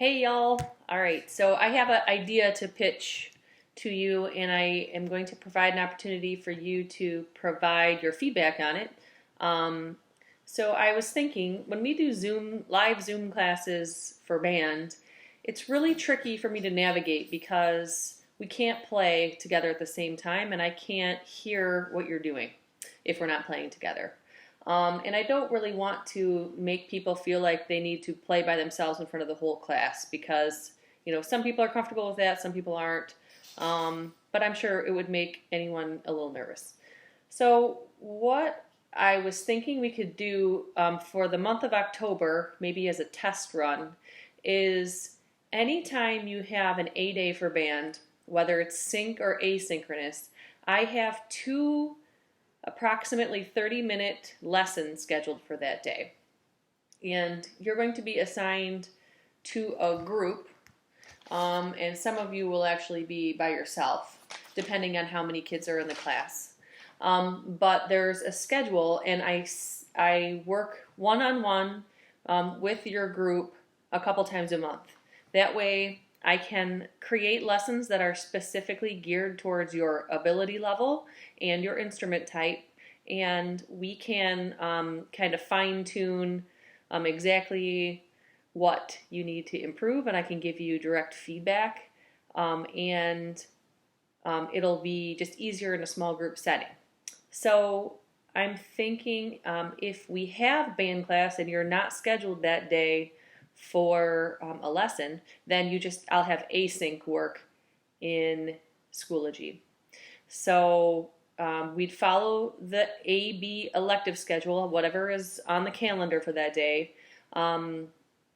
Hey y'all. All right, so I have an idea to pitch to you, and I am going to provide an opportunity for you to provide your feedback on it. Um, so I was thinking, when we do live Zoom classes for band, it's really tricky for me to navigate because we can't play together at the same time, and I can't hear what you're doing if we're not playing together. And I don't really want to make people feel like they need to play by themselves in front of the whole class because, some people are comfortable with that, some people aren't. But I'm sure it would make anyone a little nervous. So, what I was thinking we could do for the month of October, maybe as a test run, is anytime you have an A day for band, whether it's sync or asynchronous, I have two approximately 30-minute lessons scheduled for that day. And you're going to be assigned to a group, and some of you will actually be by yourself, depending on how many kids are in the class. But there's a schedule, and I work one-on-one with your group a couple times a month. That way, I can create lessons that are specifically geared towards your ability level and your instrument type, and we can kind of fine tune exactly what you need to improve, and I can give you direct feedback, and it'll be just easier in a small group setting. So I'm thinking if we have band class and you're not scheduled that day for a lesson, then I'll have async work in Schoology. So we'd follow the A-B elective schedule, whatever is on the calendar for that day. And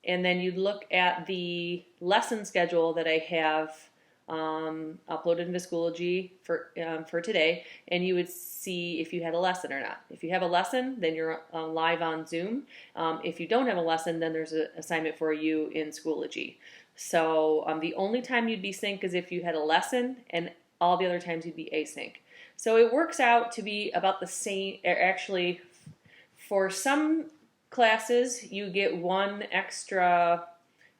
then you'd look at the lesson schedule that I have uploaded into Schoology for today, and you would see if you had a lesson or not. If you have a lesson, then you're live on Zoom. If you don't have a lesson, then there's an assignment for you in Schoology. So the only time you'd be sync is if you had a lesson, and all the other times you'd be async. So it works out to be about the same. Actually, for some classes, you get one extra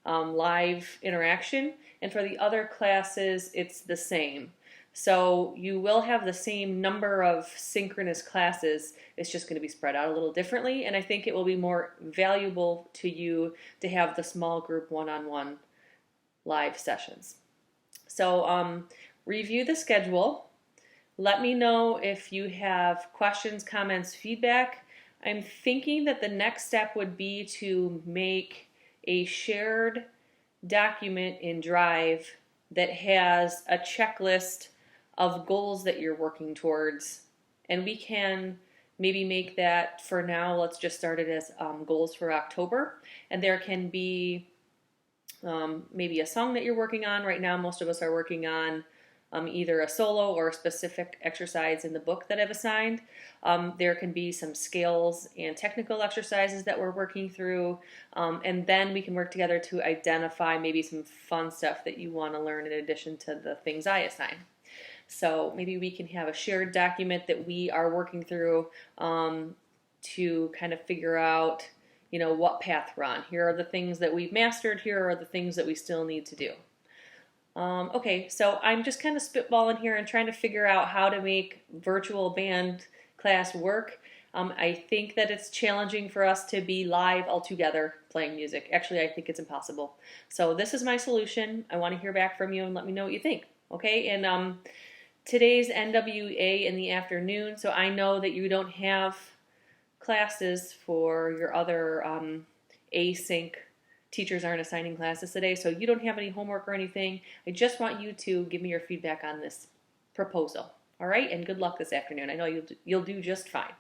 live interaction, and for the other classes, it's the same. So you will have the same number of synchronous classes. It's just going to be spread out a little differently, and I think it will be more valuable to you to have the small group one-on-one live sessions. So review the schedule. Let me know if you have questions, comments, feedback. I'm thinking that the next step would be to make a shared document in Drive that has a checklist of goals that you're working towards. And we can maybe make that, for now, let's just start it as goals for October. And there can be maybe a song that you're working on. Right now, most of us are working on either a solo or a specific exercise in the book that I've assigned. There can be some scales and technical exercises that we're working through, and then we can work together to identify maybe some fun stuff that you want to learn in addition to the things I assign. So maybe we can have a shared document that we are working through to kind of figure out, what path we're on. Here are the things that we've mastered. Here are the things that we still need to do. Okay, so I'm just kind of spitballing here and trying to figure out how to make virtual band class work. I think that it's challenging for us to be live all together playing music. Actually, I think it's impossible. So this is my solution. I want to hear back from you and let me know what you think. Okay, and today's NWA in the afternoon, so I know that you don't have classes for your other async. Teachers aren't assigning classes today, so you don't have any homework or anything. I just want you to give me your feedback on this proposal. All right, and good luck this afternoon. I know you'll do just fine.